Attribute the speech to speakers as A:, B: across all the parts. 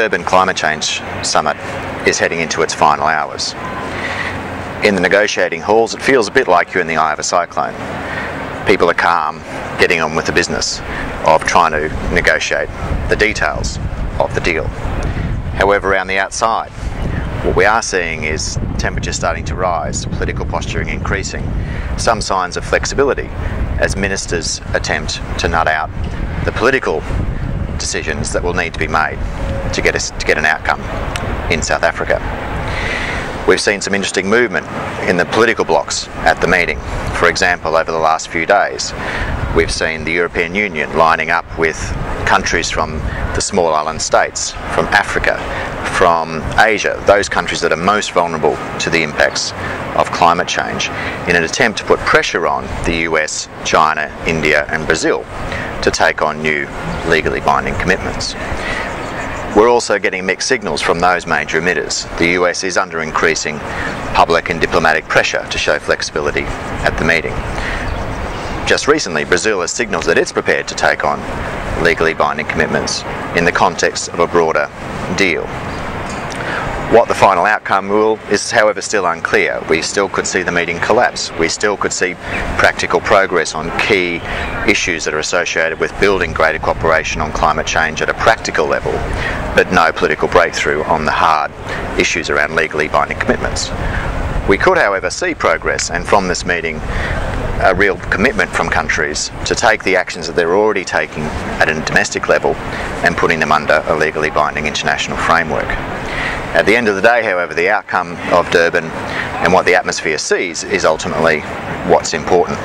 A: Durban Climate Summit is heading into its final hours. In the negotiating halls, it feels a bit like you're in the eye of a cyclone. People are calm, getting on with the business of trying to negotiate the details of the deal. However, around the outside, what we are seeing is temperature starting to rise, political posturing increasing, some signs of flexibility as ministers attempt to nut out the political decisions that will need to be made to get an outcome in South Africa. We've seen some interesting movement in the political blocs at the meeting. For example, over the last few days, we've seen the European Union lining up with countries from the small island states, from Africa, from Asia, those countries that are most vulnerable to the impacts of climate change, in an attempt to put pressure on the US, China, India and Brazil to take on new legally binding commitments. We're also getting mixed signals from those major emitters. The US is under increasing public and diplomatic pressure to show flexibility at the meeting. Just recently, Brazil has signalled that it's prepared to take on legally binding commitments in the context of a broader deal. What the final outcome will is, however, still unclear. We still could see the meeting collapse. We still could see practical progress on key issues that are associated with building greater cooperation on climate change at a practical level, but no political breakthrough on the hard issues around legally binding commitments. We could, however, see progress, and from this meeting, a real commitment from countries to take the actions that they're already taking at a domestic level and putting them under a legally binding international framework. At the end of the day, however, the outcome of Durban and what the atmosphere sees is ultimately what's important.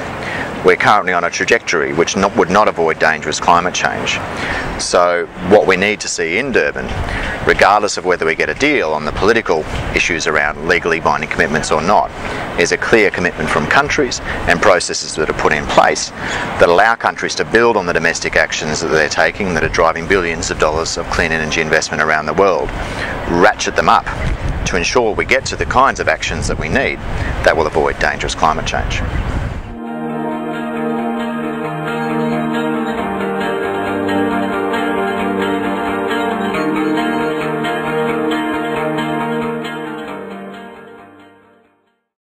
A: We're currently on a trajectory which would not avoid dangerous climate change. So what we need to see in Durban, regardless of whether we get a deal on the political issues around legally binding commitments or not, is a clear commitment from countries and processes that are put in place that allow countries to build on the domestic actions that they're taking that are driving billions of dollars of clean energy investment around the world, ratchet them up to ensure we get to the kinds of actions that we need that will avoid dangerous climate change.